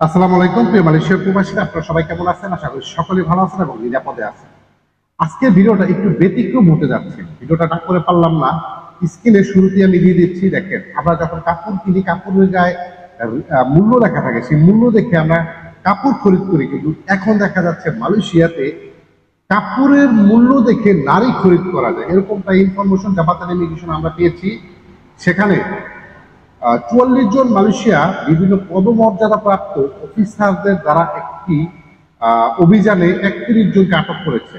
আসসালামু আলাইকুম প্রিয় মালয়েশিয়ার প্রবাসীরা, আপনারা সবাই কেমন আছেন? আশা করি সকলেই ভালো আছেন এবং নিরাপদে আছেন। আজকের ভিডিওটা একটু ব্যতিক্রম হতে যাচ্ছে। ভিডিওটা না করে পারলাম না, স্ক্রিনে শুরুতেই আমি দিয়ে দিচ্ছি। দেখেন, আমরা যখন কাপড় কিনি, কাপড়ের গায়ে মূল্য লেখা থাকে, সেই মূল্য দেখে আমরা কাপড় খরিদ করি। কিন্তু এখন দেখা যাচ্ছে মালয়েশিয়াতে কাপড়ের মূল্য দেখে নারী খরিদ করা যায়, এরকমটা ইনফরমেশন জাপাতান ইমিগ্রেশন আমরা পেয়েছি। সেখানে ৪৪ জন মালয়েশিয়া বিভিন্ন পদমর্যাদা প্রাপ্ত অফিসারদের দ্বারা একটি অভিযানে ৩১ জনকে আটক করেছে।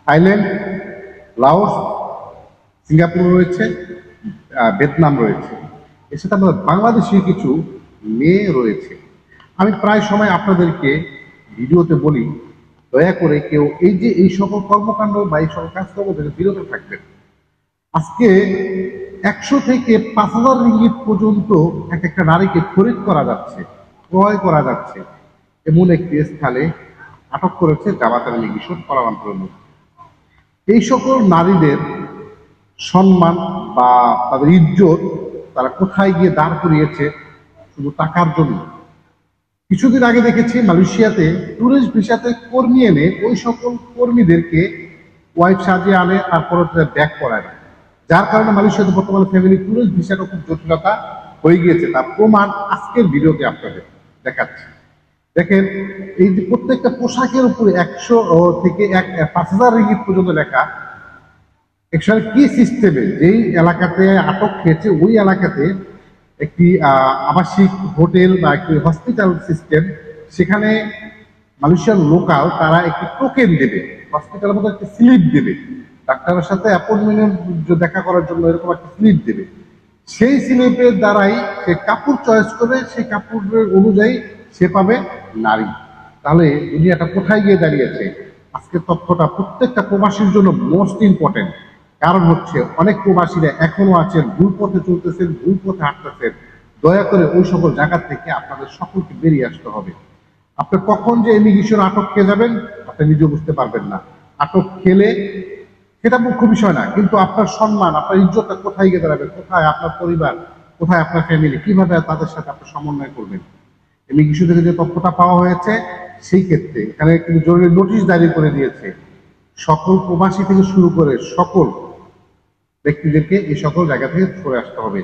থাইল্যান্ড, লাওস, সিঙ্গাপুর রয়েছে, ভিয়েতনাম রয়েছে। এর সাথে আমাদের বাংলাদেশি কিছু মেয়ে রয়েছে। আমি প্রায় সময় আপনাদেরকে ভিডিওতে বলি, দয়া করে কেউ এই সকল কর্মকাণ্ড বা এই সকল কাজকর্ম থেকে বিরত থাকবেন। আজকে ১০০ থেকে ৫,০০০ রিঙ্গিত পর্যন্ত এক একটা নারীকে খরিদ করা যাচ্ছে, ক্রয় করা যাচ্ছে, এমন একটি স্থানে আটক করেছে জামাতার ইমিগ্রেশন কুয়ালালামপুরের মধ্যে। এই সকল নারীদের সম্মান বা তাদের ইজ্জত তারা কোথায় গিয়ে দাঁড় করিয়েছে? শুধু টাকার জন্য। কিছুদিন আগে দেখেছি মালয়েশিয়াতে ট্যুরিস্ট ভিসাতে কর্মী এনে ওই সকল কর্মীদেরকে ওয়াইফ সাজিয়ে আনে, তারপরে ব্যাক করায় না। যার কারণে মালয়েশিয়াতে বর্তমানে ফ্যামিলি ট্যুরিস্ট ভিসাটা খুব জটিলতা হয়ে গিয়েছে। তার প্রমাণ আজকের ভিডিওতে আপনাদের দেখাচ্ছি। দেখেন, এই যে প্রত্যেকটা পোশাকের উপরে ১০০ থেকে ৫,০০০ রিঙ্গিত পর্যন্ত লেখা। অ্যাকচুয়ালি কি সিস্টেমে যেই এলাকাতে আটক খেয়েছে ওই এলাকাতে একটি আবাসিক হোটেল বা একটি হসপিটাল সিস্টেম, সেখানে মালয়েশিয়ার লোকাল তারা একটি টোকেন দেবে, হসপিটালের মধ্যে একটি স্লিপ দেবে, ডাক্তারের সাথে অ্যাপয়েন্টমেন্ট দেখা করার জন্য এরকম একটা স্লিপ দেবে। সেই স্লিপের দ্বারাই সে কাপড় চয়েস করে, সেই কাপড়ের অনুযায়ী সে পাবে নারী। তাহলে দুনিয়াটা কোথায় গিয়ে দাঁড়িয়েছে? আজকের তথ্যটা প্রত্যেকটা প্রবাসীর জন্য মোস্ট ইম্পর্টেন্ট। কারণ হচ্ছে অনেক প্রবাসীরা এখনো আছেন, ভুল পথে চলতেছেন, ভুল পথে হাঁটতেছেন। দয়া করে ওই সকল জায়গা থেকে আপনাদের সকলকে বেরিয়ে আসতে হবে। আপনি কখন যে ইমিগ্রেশন আটক খেয়ে যাবেন আপনি নিজেও বুঝতে পারবেন না। আটক খেলে সেটা মুখ্য বিষয় না, কিন্তু আপনার সম্মান, আপনার ইজ্জতটা কোথায় গিয়ে দাঁড়াবে? কোথায় আপনার পরিবার, কোথায় আপনার ফ্যামিলি, কিভাবে তাদের সাথে আপনি সমন্বয় করবেন? ইমিগ্রেশন থেকে যে তথ্যটা পাওয়া হয়েছে, সেই ক্ষেত্রে এখানে কিন্তু জরুরি নোটিশ জারি করে দিয়েছে সকল প্রবাসী থেকে শুরু করে সকল ব্যক্তিদেরকে এই সকল জায়গা থেকে সরে আসতে হবে।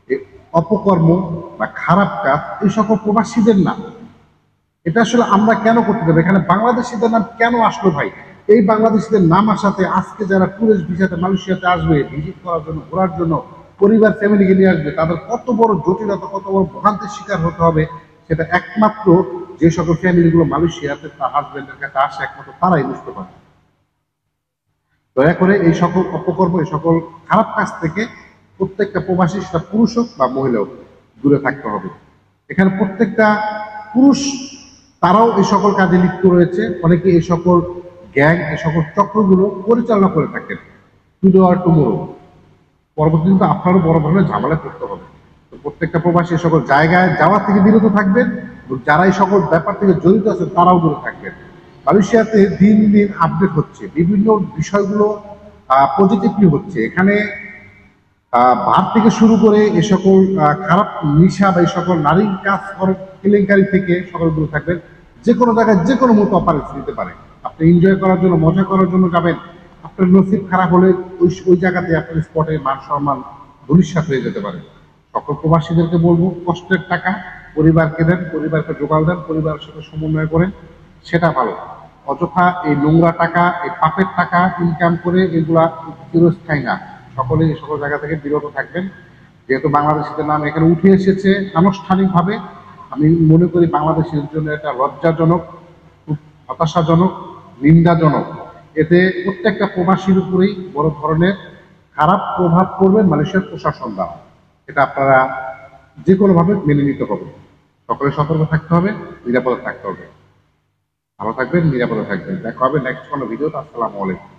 এই অপকর্ম বা খারাপ কাজ এই সকল প্রবাসীদের না। এটা আসলে আমরা কেন করতে দেবো? এখানে বাংলাদেশিদের নাম কেন আসলো ভাই? এই বাংলাদেশিদের নাম আসাতে আজকে যারা টুরিস্ট ভিসাতে মালয়েশিয়াতে আসবে ভিজিট করার জন্য, ঘোরার জন্য, পরিবার ফ্যামিলিকে নিয়ে আসবে, তাদের কত বড় জটিলতা, কত বড় ভ্রান্তির শিকার হতে হবে, সেটা একমাত্র যে সকল ফ্যামিলিগুলো মালয়েশিয়াতে তার হাজবেন্ডের কাছে আসে, একমাত্র তারাই বুঝতে পারে। দয়া করে এই সকল অপকর্ম, এই সকল খারাপ কাজ থেকে প্রত্যেকটা প্রবাসী, সেটা পুরুষ হোক বা মহিলা হোক, দূরে থাকতে হবে। এখানে প্রত্যেকটা পুরুষ তারাও এই সকল কাজে লিপ্ত রয়েছে। অনেকে এই সকল গ্যাং, এই সকল চক্রগুলো পরিচালনা করে থাকেন। টুডে আর টুমোরো, পরবর্তী কিন্তু আপনারও বড় ধরনের ঝামেলা করতে হবে। তো প্রত্যেকটা প্রবাসী এই সকল জায়গায় যাওয়া থেকে বিরত থাকবেন, যারা এই সকল ব্যাপার থেকে জড়িত আছেন তারাও দূরে থাকবেন। মালয়েশিয়াতে দিন দিন আপডেট হচ্ছে, বিভিন্ন বিষয়গুলো পজিটিভলি হচ্ছে। এখানে ভাত থেকে শুরু করে এ সকল খারাপ নিশা বা এই সকল নারীর কাজ কেলেঙ্কারি থেকে সকল দূরে থাকবেন। যে কোনো জায়গায় যে কোনো মতো অপারেশন দিতে পারে। আপনি এনজয় করার জন্য, মজা করার জন্য যাবেন, আপনার নসিব খারাপ হলে ওই জায়গাতে আপনার স্পটে মান সম্মান ধূলিসাৎ হয়ে যেতে পারে। সকল প্রবাসীদেরকে বলবো, কষ্টের টাকা পরিবারকে দেন, পরিবারকে জোগাড় দেন, পরিবারের সাথে সমন্বয় করেন, সেটা ভালো। অযথা এই নোংরা টাকা, এই পাপের টাকা ইনকাম করে এগুলা চিরস্থায়ী না। সকলেই এই সকল জায়গা থেকে বিরত থাকবেন। যেহেতু বাংলাদেশিদের নাম এখানে উঠে এসেছে আনুষ্ঠানিকভাবে, আমি মনে করি বাংলাদেশের জন্য এটা লজ্জাজনক, খুব হতাশাজনক, নিন্দাজনক। এতে প্রত্যেকটা প্রবাসীর উপরেই বড় ধরনের খারাপ প্রভাব পড়বে মালয়েশিয়ার প্রশাসন দ্বারা। এটা আপনারা যে কোনোভাবে মেনে নিতে হবে। সকলে সতর্ক থাকতে হবে, নিরাপদে থাকতে হবে। ভালো থাকবেন, নিরাপদে থাকবেন। দেখা হবে নেক্সট কোনো ভিডিওতে। আসসালামু আলাইকুম।